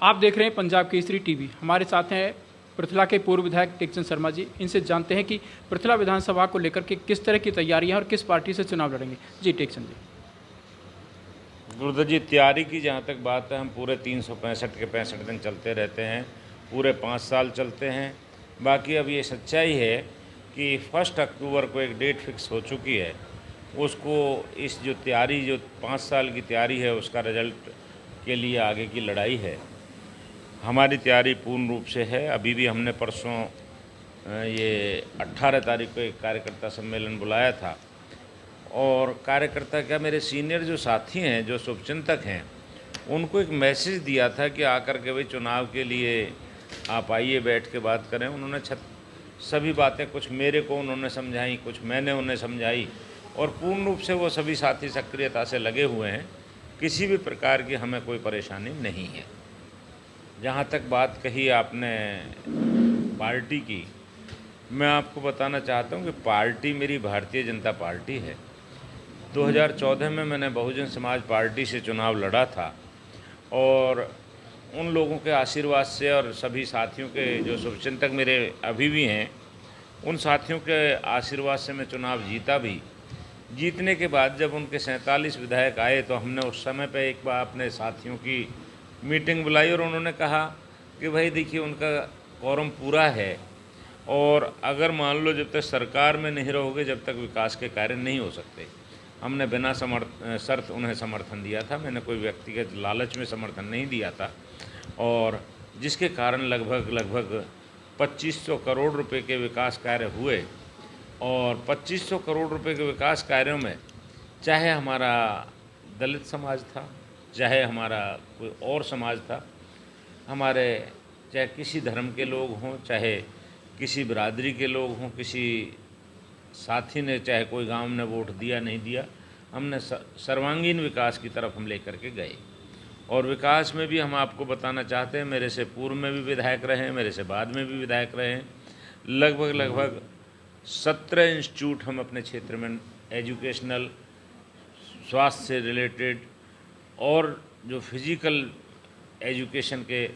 आप देख रहे हैं पंजाब केसरी टीवी। हमारे साथ हैं पृथला के पूर्व विधायक टेकचंद शर्मा जी। इनसे जानते हैं कि पृथला विधानसभा को लेकर के किस तरह की तैयारियां हैं और किस पार्टी से चुनाव लड़ेंगे। जी टेकचंद जी। गुरुदत्त जी, तैयारी की जहाँ तक बात है, हम पूरे 365 के 65 दिन चलते रहते हैं, पूरे 5 साल चलते हैं। बाकी अब ये सच्चाई है कि 1 अक्टूबर को एक डेट फिक्स हो चुकी है। उसको इस जो तैयारी, जो 5 साल की तैयारी है, उसका रिजल्ट के लिए आगे की लड़ाई है। हमारी तैयारी पूर्ण रूप से है। अभी भी हमने परसों ये 18 तारीख को एक कार्यकर्ता सम्मेलन बुलाया था, और कार्यकर्ता क्या, मेरे सीनियर जो साथी हैं, जो शुभचिंतक हैं, उनको एक मैसेज दिया था कि आकर के भाई चुनाव के लिए आप आइए, बैठ के बात करें। उन्होंने सभी बातें कुछ मेरे को उन्होंने समझाई, कुछ मैंने उन्हें समझाई, और पूर्ण रूप से वो सभी साथी सक्रियता से लगे हुए हैं। किसी भी प्रकार की हमें कोई परेशानी नहीं है। जहाँ तक बात कही आपने पार्टी की, मैं आपको बताना चाहता हूँ कि पार्टी मेरी भारतीय जनता पार्टी है। 2014 में मैंने बहुजन समाज पार्टी से चुनाव लड़ा था, और उन लोगों के आशीर्वाद से और सभी साथियों के जो शुभचिंतक मेरे अभी भी हैं, उन साथियों के आशीर्वाद से मैं चुनाव जीता भी। जीतने के बाद जब उनके 47 विधायक आए, तो हमने उस समय पे एक बार अपने साथियों की मीटिंग बुलाई, और उन्होंने कहा कि भाई देखिए, उनका quorum पूरा है, और अगर मान लो जब तक सरकार में नहीं रहोगे, जब तक विकास के कार्य नहीं हो सकते। हमने बिना शर्त उन्हें समर्थन दिया था। मैंने कोई व्यक्तिगत लालच में समर्थन नहीं दिया था, और जिसके कारण लगभग 2500 करोड़ रुपए के विकास कार्य हुए। और 2500 करोड़ रुपए के विकास कार्यों में चाहे हमारा दलित समाज था, चाहे हमारा कोई और समाज था, हमारे चाहे किसी धर्म के लोग हों, चाहे किसी बिरादरी के लोग हों, किसी साथी ने चाहे कोई गांव ने वोट दिया नहीं दिया, हमने सर्वांगीण विकास की तरफ हम लेकर के गए। और विकास में भी हम आपको बताना चाहते हैं, मेरे से पूर्व में भी विधायक रहे हैं, मेरे से बाद में भी विधायक रहे हैं। लगभग 17 इंस्टीट्यूट हम अपने क्षेत्र में एजुकेशनल, स्वास्थ्य से रिलेटेड, और जो फिजिकल एजुकेशन के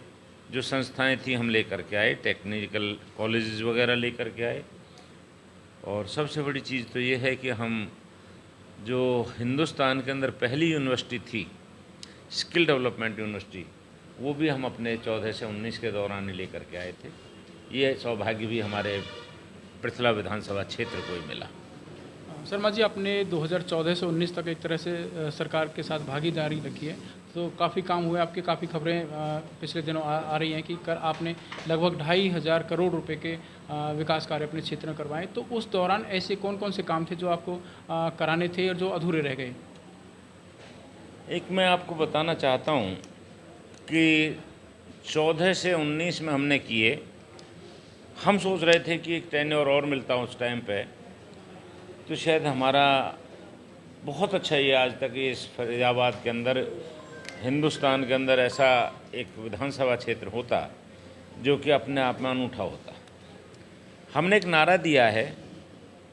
जो संस्थाएं थी, हम लेकर के आए। टेक्निकल कॉलेजेस वगैरह लेकर के आए। और सबसे बड़ी चीज़ तो ये है कि हम जो हिंदुस्तान के अंदर पहली यूनिवर्सिटी थी, स्किल डेवलपमेंट यूनिवर्सिटी, वो भी हम अपने 14 से 19 के दौरान ही लेकर के आए थे। ये सौभाग्य भी हमारे पृथला विधानसभा क्षेत्र को ही मिला। शर्मा जी, आपने 2014 से 19 तक एक तरह से सरकार के साथ भागीदारी रखी है, तो काफ़ी काम हुए आपके। काफ़ी खबरें पिछले दिनों आ रही हैं कि आपने लगभग 2,500 करोड़ रुपए के विकास कार्य अपने क्षेत्र में करवाए। तो उस दौरान ऐसे कौन कौन से काम थे जो आपको कराने थे और जो अधूरे रह गए? एक मैं आपको बताना चाहता हूँ कि 14 से 19 में हमने किए। हम सोच रहे थे कि एक टेन्योर और मिलता उस टाइम पे, तो शायद हमारा बहुत अच्छा ये आज तक इस फरीदाबाद के अंदर, हिंदुस्तान के अंदर ऐसा एक विधानसभा क्षेत्र होता जो कि अपने आप में अनूठा होता। हमने एक नारा दिया है,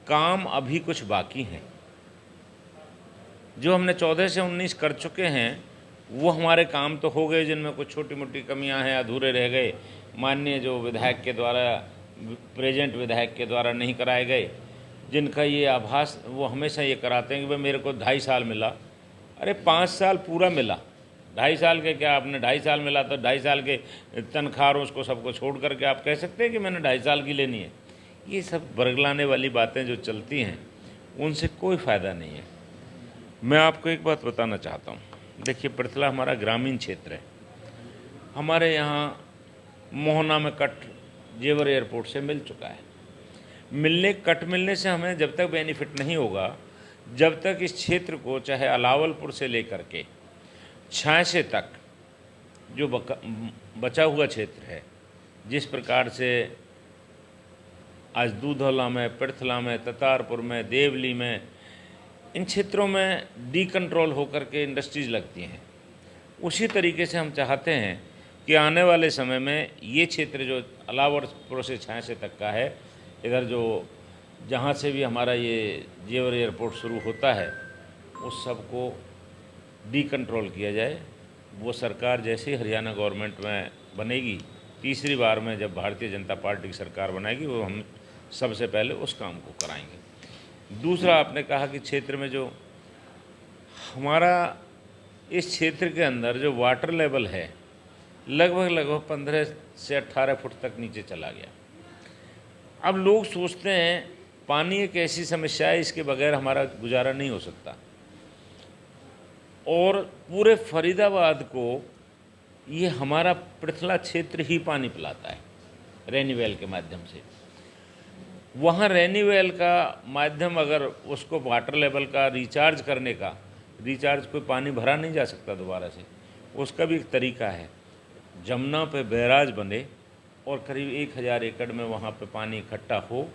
काम अभी कुछ बाकी हैं। जो हमने 14 से 19 कर चुके हैं, वो हमारे काम तो हो गए, जिनमें कुछ छोटी मोटी कमियां हैं, अधूरे रह गए, माननीय जो विधायक के द्वारा, प्रेजेंट विधायक के द्वारा नहीं कराए गए, जिनका ये आभास वो हमेशा ये कराते हैं कि भाई मेरे को 2.5 साल मिला। अरे 5 साल पूरा मिला, 2.5 साल के क्या, आपने 2.5 साल मिला तो 2.5 साल के तनख्वाह उसको सबको छोड़ करके आप कह सकते हैं कि मैंने 2.5 साल की लेनी है। ये सब बरगलाने वाली बातें जो चलती हैं, उनसे कोई फ़ायदा नहीं है। मैं आपको एक बात बताना चाहता हूँ। देखिए, पृथला हमारा ग्रामीण क्षेत्र है। हमारे यहाँ मोहना में कट जेवर एयरपोर्ट से मिल चुका है। कट मिलने से हमें जब तक बेनिफिट नहीं होगा, जब तक इस क्षेत्र को, चाहे अलावलपुर से लेकर के छांसे तक जो बचा हुआ क्षेत्र है, जिस प्रकार से आज दूधौला में, पृथला में, ततारपुर में, देवली में, इन क्षेत्रों में डीकंट्रोल होकर के इंडस्ट्रीज़ लगती हैं, उसी तरीके से हम चाहते हैं कि आने वाले समय में ये क्षेत्र जो अलावलपुर से छांसे तक का है, इधर जो जहाँ से भी हमारा ये जेवर एयरपोर्ट शुरू होता है, उस सब को डीकंट्रोल किया जाए, वो सरकार जैसे ही हरियाणा गवर्नमेंट में बनेगी, तीसरी बार में जब भारतीय जनता पार्टी की सरकार बनाएगी, वो हम सबसे पहले उस काम को कराएंगे। दूसरा, आपने कहा कि क्षेत्र में जो हमारा इस क्षेत्र के अंदर जो वाटर लेवल है लगभग 15 से 18 फुट तक नीचे चला गया। अब लोग सोचते हैं पानी एक ऐसी समस्या है, इसके बगैर हमारा गुजारा नहीं हो सकता, और पूरे फरीदाबाद को ये हमारा पृथला क्षेत्र ही पानी पिलाता है रेनीवेल के माध्यम से। वहाँ रेनीवेल का माध्यम, अगर उसको वाटर लेवल का रिचार्ज करने का, रिचार्ज कोई पानी भरा नहीं जा सकता दोबारा से, उसका भी एक तरीका है। जमुना पे बैराज बने और करीब 1000 एकड़ में वहाँ पे पानी इकट्ठा हो,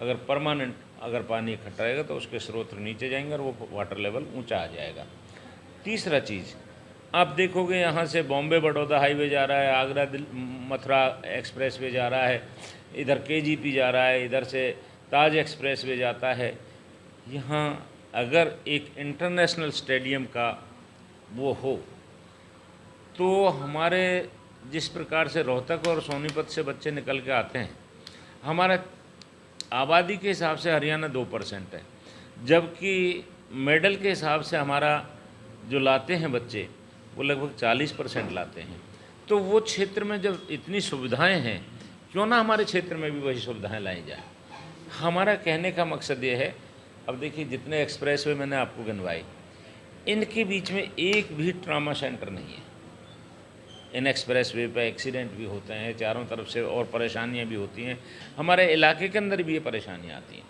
अगर परमानेंट अगर पानी इकट्ठा रहेगा तो उसके स्रोत नीचे जाएंगे और वो वाटर लेवल ऊंचा आ जाएगा। तीसरा चीज़, आप देखोगे यहाँ से बॉम्बे बड़ौदा हाईवे जा रहा है, आगरा मथुरा एक्सप्रेस वे जा रहा है, इधर केजीपी जा रहा है, इधर से ताज एक्सप्रेस वे जाता है। यहाँ अगर एक इंटरनेशनल स्टेडियम का वो हो तो हमारे जिस प्रकार से रोहतक और सोनीपत से बच्चे निकल के आते हैं, हमारा आबादी के हिसाब से हरियाणा 2% है, जबकि मेडल के हिसाब से हमारा जो लाते हैं बच्चे वो लगभग 40% लाते हैं। तो वो क्षेत्र में जब इतनी सुविधाएं हैं, क्यों ना हमारे क्षेत्र में भी वही सुविधाएं लाई जाए। हमारा कहने का मकसद ये है, अब देखिए जितने एक्सप्रेसवे मैंने आपको गिनवाए, इनके बीच में एक भी ट्रामा सेंटर नहीं है। इन एक्सप्रेसवे पे एक्सीडेंट भी होते हैं चारों तरफ से, और परेशानियां भी होती हैं, हमारे इलाके के अंदर भी ये परेशानियां आती हैं।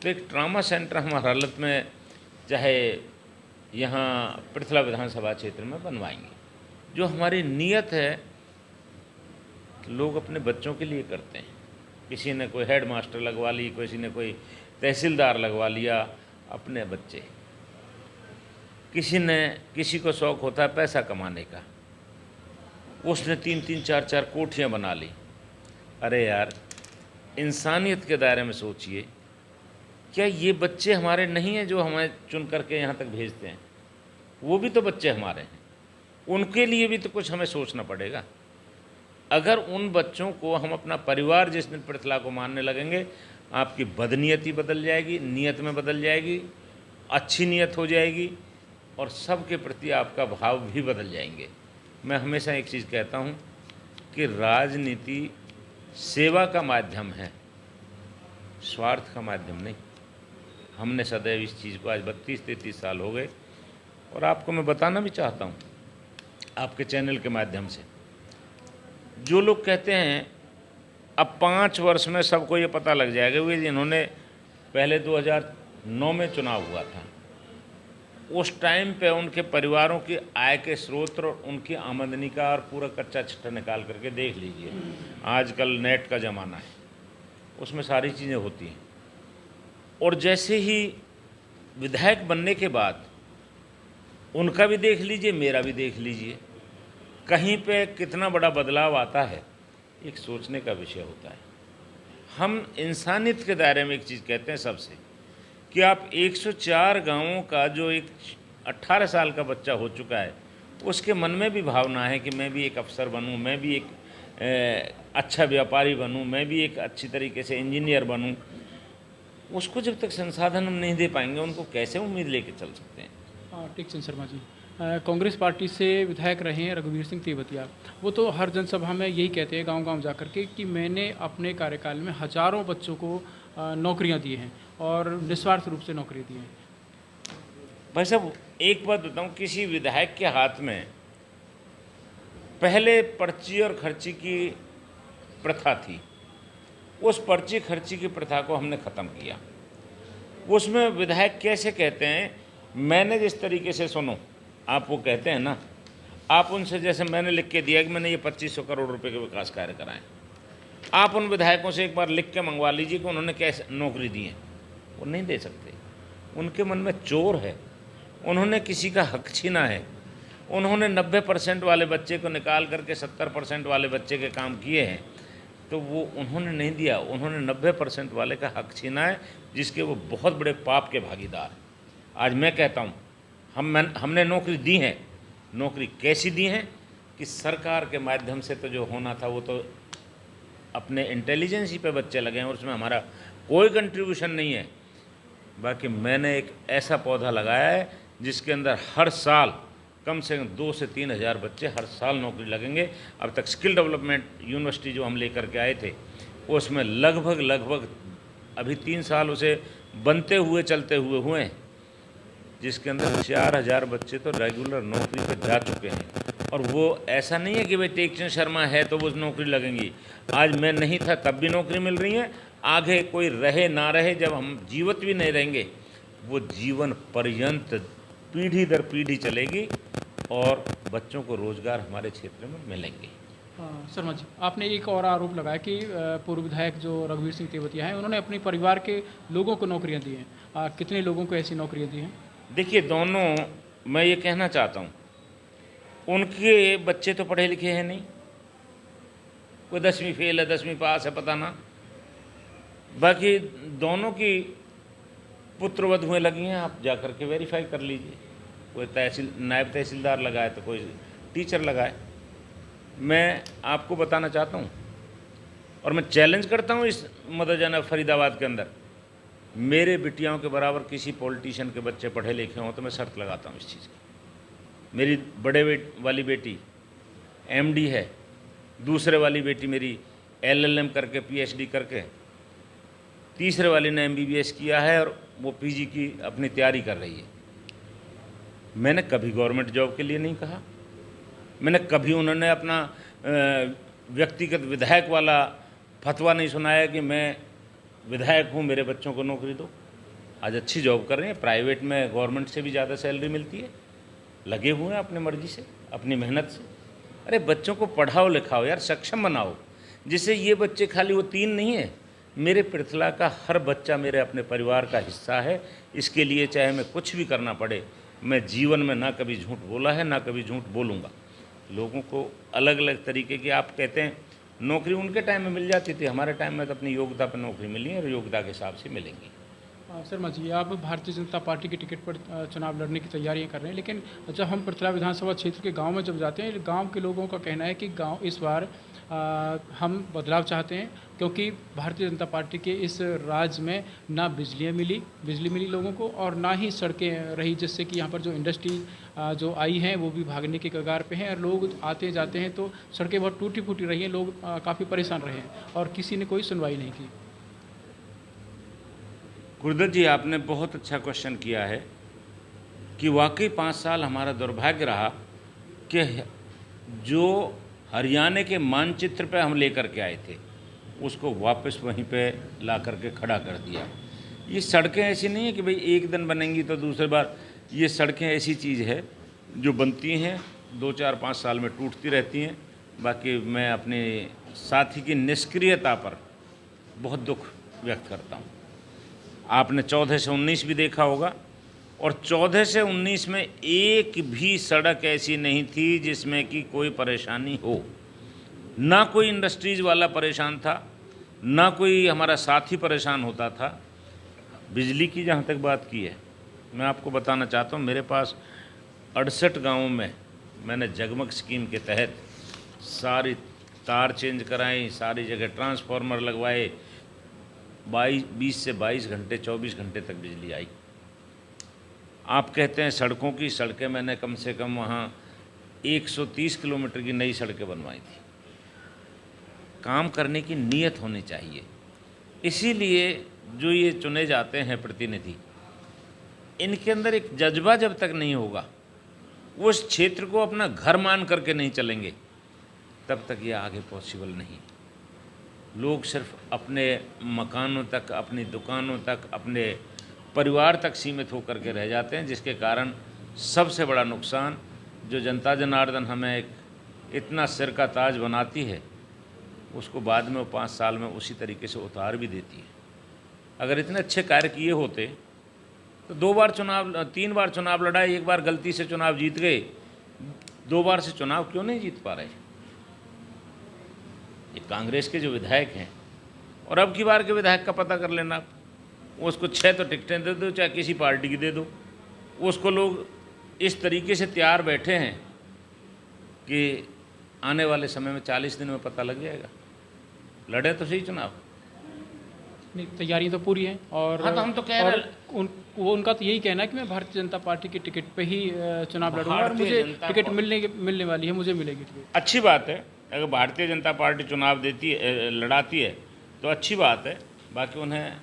तो एक ट्रामा सेंटर हमारे हालत में, चाहे यहाँ पृथला विधानसभा क्षेत्र में बनवाएंगे। जो हमारी नीयत है, लोग अपने बच्चों के लिए करते हैं। किसी ने कोई हेड मास्टर लगवा ली, किसी ने कोई तहसीलदार लगवा लिया, अपने बच्चे। किसी को शौक़ होता है पैसा कमाने का, उसने 3-3, 4-4 कोठियाँ बना ली। अरे यार, इंसानियत के दायरे में सोचिए, क्या ये बच्चे हमारे नहीं हैं जो हमें चुन करके यहाँ तक भेजते हैं? वो भी तो बच्चे हमारे हैं, उनके लिए भी तो कुछ हमें सोचना पड़ेगा। अगर उन बच्चों को हम अपना परिवार जिस दिन पृथला को मानने लगेंगे, आपकी बदनीयती बदल जाएगी, नीयत में बदल जाएगी, अच्छी नीयत हो जाएगी, और सबके प्रति आपका भाव भी बदल जाएंगे। मैं हमेशा एक चीज़ कहता हूँ कि राजनीति सेवा का माध्यम है, स्वार्थ का माध्यम नहीं। हमने सदैव इस चीज़ को, आज 32-33 साल हो गए, और आपको मैं बताना भी चाहता हूँ आपके चैनल के माध्यम से। जो लोग कहते हैं अब 5 वर्ष में सबको ये पता लग जाएगा कि जिन्होंने पहले 2009 में चुनाव हुआ था, उस टाइम पे उनके परिवारों की आय के स्रोत और उनकी आमदनी का और पूरा कच्चा चिट्ठा निकाल करके देख लीजिए। आजकल नेट का ज़माना है, उसमें सारी चीज़ें होती हैं। और जैसे ही विधायक बनने के बाद उनका भी देख लीजिए, मेरा भी देख लीजिए, कहीं पे कितना बड़ा बदलाव आता है, एक सोचने का विषय होता है। हम इंसानियत के दायरे में एक चीज़ कहते हैं सबसे, कि आप 104 गांवों का जो एक 18 साल का बच्चा हो चुका है, उसके मन में भी भावना है कि मैं भी एक अफसर बनूं, मैं भी एक अच्छा व्यापारी बनूं, मैं भी एक अच्छी तरीके से इंजीनियर बनूं। उसको जब तक संसाधन हम नहीं दे पाएंगे, उनको कैसे उम्मीद लेके चल सकते हैं? टिक सिंह शर्मा जी, कांग्रेस पार्टी से विधायक रहे हैं रघुवीर सिंह तेवतिया। वो तो हर जनसभा में यही कहते हैं, गांव-गांव जा कर के, कि मैंने अपने कार्यकाल में हज़ारों बच्चों को नौकरियां दी हैं और निस्वार्थ रूप से नौकरी दी हैं। भाई साहब, एक बात बताऊं, किसी विधायक के हाथ में पहले पर्ची और खर्ची की प्रथा थी, उस पर्ची खर्ची की प्रथा को हमने ख़त्म किया। उसमें विधायक कैसे कहते हैं, मैंने जिस तरीके से, सुनो, आप वो कहते हैं ना, आप उनसे, जैसे मैंने लिख के दिया कि मैंने ये 2500 करोड़ रुपए के विकास कार्य कराएं, आप उन विधायकों से एक बार लिख के मंगवा लीजिए कि उन्होंने कैसे नौकरी दी है। वो नहीं दे सकते, उनके मन में चोर है, उन्होंने किसी का हक छीना है। उन्होंने 90% वाले बच्चे को निकाल करके 70% वाले बच्चे के काम किए हैं, तो वो उन्होंने नहीं दिया, उन्होंने 90% वाले का हक छीना है, जिसके वो बहुत बड़े पाप के भागीदार। आज मैं कहता हूँ, हमने नौकरी दी है, नौकरी कैसी दी हैं कि सरकार के माध्यम से तो जो होना था वो तो अपने इंटेलिजेंस ही पे बच्चे लगे हैं और उसमें हमारा कोई कंट्रीब्यूशन नहीं है। बाकी मैंने एक ऐसा पौधा लगाया है जिसके अंदर हर साल कम से कम 2 से 3 हज़ार बच्चे हर साल नौकरी लगेंगे। अब तक स्किल डेवलपमेंट यूनिवर्सिटी जो हम लेकर के आए थे उसमें लगभग अभी 3 साल उसे बनते हुए चलते हुए हैं, जिसके अंदर 4,000 बच्चे तो रेगुलर नौकरी पर जा चुके हैं। और वो ऐसा नहीं है कि भाई टेकचंद शर्मा है तो वो नौकरी लगेंगी। आज मैं नहीं था तब भी नौकरी मिल रही है, आगे कोई रहे ना रहे, जब हम जीवित भी नहीं रहेंगे वो जीवन पर्यंत पीढ़ी दर पीढ़ी चलेगी और बच्चों को रोज़गार हमारे क्षेत्र में मिलेंगे। शर्मा जी, आपने एक और आरोप लगाया कि पूर्व विधायक जो रघुवीर सिंह तेवतिया हैं उन्होंने अपने परिवार के लोगों को नौकरियां दी हैं। कितने लोगों को ऐसी नौकरियां दी हैं? देखिए, दोनों, मैं ये कहना चाहता हूँ, उनके बच्चे तो पढ़े लिखे हैं नहीं, कोई 10वीं फेल है 10वीं पास है पता ना, बाकी दोनों की पुत्रवधुएँ लगी हैं, आप जा कर के वेरीफाई कर लीजिए। कोई नायब तहसीलदार लगाए तो कोई टीचर लगाए। मैं आपको बताना चाहता हूँ और मैं चैलेंज करता हूँ इस मदरजाना फरीदाबाद के अंदर, मेरे बिटियाओं के बराबर किसी पॉलिटिशियन के बच्चे पढ़े लिखे हों तो मैं शर्त लगाता हूँ इस चीज़ की। मेरी बड़े वाली बेटी MD है, दूसरे वाली बेटी मेरी LLM करके PhD करके, तीसरे वाली ने MBBS किया है और वो PG की अपनी तैयारी कर रही है। मैंने कभी गवर्नमेंट जॉब के लिए नहीं कहा, मैंने कभी उन्होंने अपना व्यक्तिगत विधायक वाला फतवा नहीं सुनाया कि मैं विधायक हूँ मेरे बच्चों को नौकरी दो। आज अच्छी जॉब कर रहे हैं, प्राइवेट में गवर्नमेंट से भी ज़्यादा सैलरी मिलती है, लगे हुए हैं अपने मर्जी से अपनी मेहनत से। अरे बच्चों को पढ़ाओ लिखाओ यार, सक्षम बनाओ, जिससे ये बच्चे खाली वो 3 नहीं है, मेरे पृथला का हर बच्चा मेरे अपने परिवार का हिस्सा है। इसके लिए चाहे मैं कुछ भी करना पड़े, मैं जीवन में ना कभी झूठ बोला है ना कभी झूठ बोलूँगा। लोगों को अलग अलग तरीके की, आप कहते हैं नौकरी उनके टाइम में मिल जाती थी, हमारे टाइम में तो अपनी योग्यता पर नौकरी मिली है और योग्यता के हिसाब से मिलेंगी। शर्मा जी, आप भारतीय जनता पार्टी के टिकट पर चुनाव लड़ने की तैयारियां कर रहे हैं, लेकिन जब हम पृथला विधानसभा क्षेत्र के गांव में जब जाते हैं, गांव के लोगों का कहना है कि गांव इस बार हम बदलाव चाहते हैं, क्योंकि भारतीय जनता पार्टी के इस राज्य में ना बिजली मिली लोगों को और ना ही सड़कें रही, जिससे कि यहाँ पर जो इंडस्ट्री जो आई हैं वो भी भागने के कगार पे हैं और लोग आते जाते हैं तो सड़कें बहुत टूटी फूटी रही हैं, लोग काफ़ी परेशान रहे हैं और किसी ने कोई सुनवाई नहीं की। गुरुदत्त जी, आपने बहुत अच्छा क्वेश्चन किया है कि वाकई 5 साल हमारा दुर्भाग्य रहा कि जो हरियाणा के मानचित्र पे हम लेकर के आए थे उसको वापस वहीं पे ला करके खड़ा कर दिया। ये सड़कें ऐसी नहीं है कि भाई एक दिन बनेंगी तो दूसरी बार, ये सड़कें ऐसी चीज़ है जो बनती हैं 2-4-5 साल में टूटती रहती हैं। बाकी मैं अपने साथी की निष्क्रियता पर बहुत दुख व्यक्त करता हूँ। आपने 14 से 19 भी देखा होगा और 14 से 19 में एक भी सड़क ऐसी नहीं थी जिसमें कि कोई परेशानी हो, ना कोई इंडस्ट्रीज़ वाला परेशान था, ना कोई हमारा साथी परेशान होता था। बिजली की जहाँ तक बात की है, मैं आपको बताना चाहता हूँ, मेरे पास 68 गाँवों में मैंने जगमग स्कीम के तहत सारी तार चेंज कराई, सारी जगह ट्रांसफार्मर लगवाए, 20 से 22 घंटे 24 घंटे तक बिजली आई। आप कहते हैं सड़कों की, सड़कें मैंने कम से कम वहाँ 130 किलोमीटर की नई सड़कें बनवाई थी। काम करने की नीयत होनी चाहिए। इसीलिए जो ये चुने जाते हैं प्रतिनिधि, इनके अंदर एक जज्बा जब तक नहीं होगा, वो इस क्षेत्र को अपना घर मान करके नहीं चलेंगे, तब तक ये आगे पॉसिबल नहीं। लोग सिर्फ अपने मकानों तक, अपनी दुकानों तक, अपने परिवार तक सीमित होकर के रह जाते हैं, जिसके कारण सबसे बड़ा नुकसान जो जनता जनार्दन हमें एक इतना सिर का ताज बनाती है, उसको बाद में 5 साल में उसी तरीके से उतार भी देती है। अगर इतने अच्छे कार्य किए होते तो 3 बार चुनाव लड़ाए, 1 बार गलती से चुनाव जीत गए, 2 बार से चुनाव क्यों नहीं जीत पा रहे? ये कांग्रेस के जो विधायक हैं, और अब की बार के विधायक का पता कर लेना, उसको 6 तो टिकटें दे दो, चाहे किसी पार्टी की दे दो, उसको लोग इस तरीके से तैयार बैठे हैं कि आने वाले समय में 40 दिन में पता लग जाएगा। लड़े तो सही चुनाव। नहीं, तैयारी तो पूरी है और हाँ, तो हम तो कह और रहे उनका तो यही कहना है कि मैं भारतीय जनता पार्टी की टिकट पे ही चुनाव लड़ूंगा और भारतीय मुझे जनता टिकट मिलने वाली है, मुझे मिलेगी टिकट। अच्छी बात है, अगर भारतीय जनता पार्टी चुनाव देती है, लड़ाती है तो अच्छी बात है। बाकी उन्हें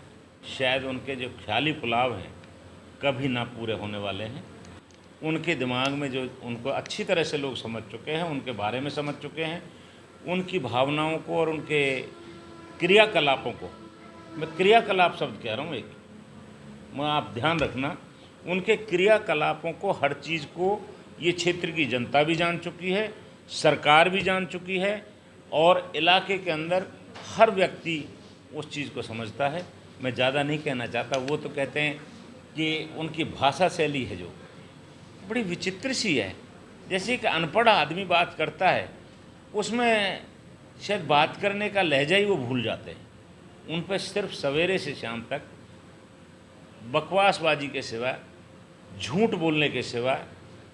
शायद उनके जो ख्याली पुलाव हैं कभी ना पूरे होने वाले हैं। उनके दिमाग में जो उनको अच्छी तरह से लोग समझ चुके हैं, उनके बारे में समझ चुके हैं, उनकी भावनाओं को और उनके क्रियाकलापों को, मैं क्रियाकलाप शब्द कह रहा हूँ एक, मैं आप ध्यान रखना, उनके क्रियाकलापों को, हर चीज़ को ये क्षेत्र की जनता भी जान चुकी है, सरकार भी जान चुकी है और इलाके के अंदर हर व्यक्ति उस चीज़ को समझता है। मैं ज़्यादा नहीं कहना चाहता। वो तो कहते हैं कि उनकी भाषा शैली है जो बड़ी विचित्र सी है, जैसे कि अनपढ़ आदमी बात करता है, उसमें शायद बात करने का लहजा ही वो भूल जाते हैं। उन पर सिर्फ सवेरे से शाम तक बकवासबाजी के सिवा, झूठ बोलने के सिवा,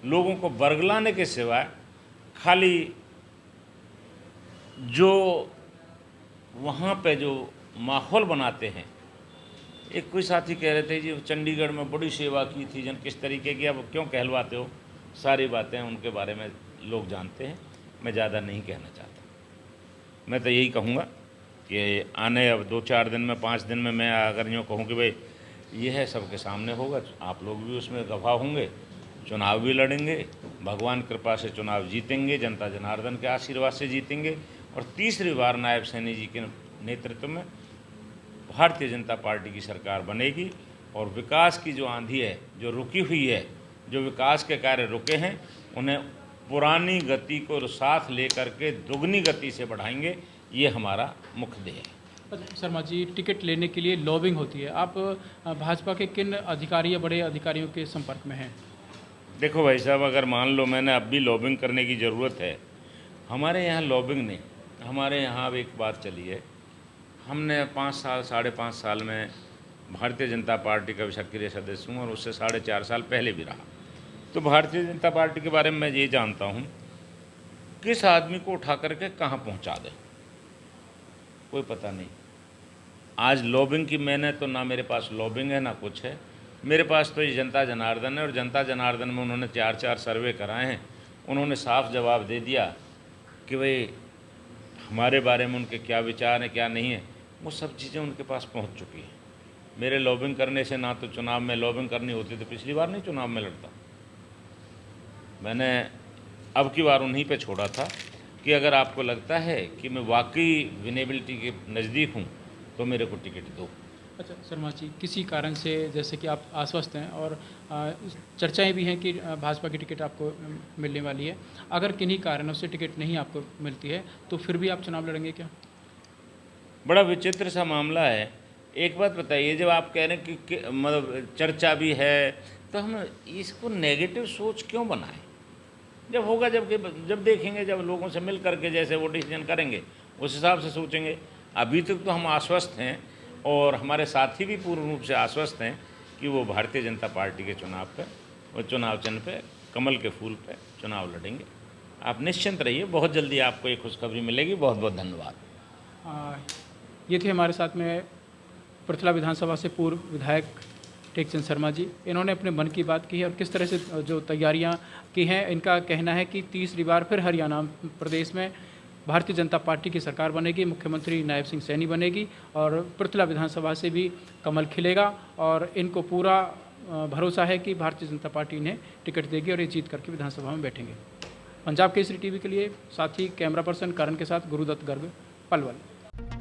लोगों को बरगलाने के सिवा, खाली जो वहाँ पे जो माहौल बनाते हैं। एक कोई साथी कह रहे थे जी चंडीगढ़ में बड़ी सेवा की थी, जन किस तरीके की, अब क्यों कहलवाते हो, सारी बातें उनके बारे में लोग जानते हैं। मैं ज़्यादा नहीं कहना चाहता। मैं तो यही कहूँगा कि आने अब 2-4 दिन में, 5 दिन में मैं अगर यूँ कहूँ कि भाई ये है सबके सामने होगा, आप लोग भी उसमें गवाह होंगे, चुनाव भी लड़ेंगे, भगवान कृपा से चुनाव जीतेंगे, जनता जनार्दन के आशीर्वाद से जीतेंगे और तीसरी बार नायब सैनी जी के नेतृत्व में भारतीय जनता पार्टी की सरकार बनेगी और विकास की जो आंधी है, जो रुकी हुई है, जो विकास के कार्य रुके हैं, उन्हें पुरानी गति को साथ लेकर के दुगनी गति से बढ़ाएंगे। ये हमारा मुख्य ध्येय है। अच्छा शर्मा जी, टिकट लेने के लिए लॉबिंग होती है, आप भाजपा के किन अधिकारी या बड़े अधिकारियों के संपर्क में हैं? देखो भाई साहब, अगर मान लो मैंने अब भी लॉबिंग करने की ज़रूरत है, हमारे यहाँ लॉबिंग नहीं, हमारे यहाँ अब एक बात चली है, हमने 5 साल 5.5 साल में भारतीय जनता पार्टी का भी सक्रिय सदस्य हूँ और उससे 4.5 साल पहले भी रहा। तो भारतीय जनता पार्टी के बारे में मैं ये जानता हूँ किस आदमी को उठा करके कहाँ पहुँचा दे, कोई पता नहीं। आज लॉबिंग की मैंने तो ना मेरे पास लॉबिंग है ना कुछ है, मेरे पास तो ये जनता जनार्दन है और जनता जनार्दन में उन्होंने 4 सर्वे कराए हैं। उन्होंने साफ जवाब दे दिया कि भाई हमारे बारे में उनके क्या विचार हैं, क्या नहीं है, वो सब चीज़ें उनके पास पहुंच चुकी हैं। मेरे लॉबिंग करने से ना तो चुनाव में लॉबिंग करनी होती तो पिछली बार नहीं चुनाव में लड़ता। मैंने अब की बार उन्हीं पे छोड़ा था कि अगर आपको लगता है कि मैं वाकई विनेबिलिटी के नज़दीक हूँ तो मेरे को टिकट दो। अच्छा शर्मा जी, किसी कारण से जैसे कि आप आश्वस्त हैं और चर्चाएं भी हैं कि भाजपा की टिकट आपको मिलने वाली है, अगर किन्हीं कारणों से टिकट नहीं आपको मिलती है तो फिर भी आप चुनाव लड़ेंगे क्या? बड़ा विचित्र सा मामला है। एक बात बताइए, जब आप कह रहे हैं कि मतलब चर्चा भी है, तो हम इसको नेगेटिव सोच क्यों बनाएं? जब होगा, जब देखेंगे, जब लोगों से मिल करके जैसे वो डिसीजन करेंगे उस हिसाब से सोचेंगे। अभी तक तो हम आश्वस्त हैं और हमारे साथी भी पूर्ण रूप से आश्वस्त हैं कि वो भारतीय जनता पार्टी के चुनाव पे, वो चुनाव चिन्ह पे, कमल के फूल पे चुनाव लड़ेंगे। आप निश्चिंत रहिए, बहुत जल्दी आपको एक खुशखबरी मिलेगी। बहुत बहुत धन्यवाद। ये थे हमारे साथ में पृथला विधानसभा से पूर्व विधायक टेकचंद शर्मा जी। इन्होंने अपने मन की बात की है और किस तरह से जो तैयारियां की हैं। इनका कहना है कि तीसरी बार फिर हरियाणा प्रदेश में भारतीय जनता पार्टी की सरकार बनेगी, मुख्यमंत्री नायब सिंह सैनी बनेगी और पृथला विधानसभा से भी कमल खिलेगा और इनको पूरा भरोसा है कि भारतीय जनता पार्टी इन्हें टिकट देगी और ये जीत करके विधानसभा में बैठेंगे। पंजाब केसरी टीवी के लिए साथी कैमरा पर्सन करण के साथ गुरुदत्त गर्ग, पलवल।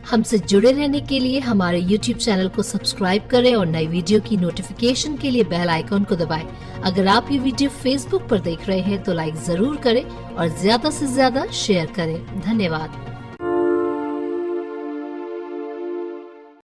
हमसे जुड़े रहने के लिए हमारे YouTube चैनल को सब्सक्राइब करें और नई वीडियो की नोटिफिकेशन के लिए बेल आइकॉन को दबाएं। अगर आप ये वीडियो Facebook पर देख रहे हैं तो लाइक जरूर करें और ज्यादा से ज्यादा शेयर करें। धन्यवाद।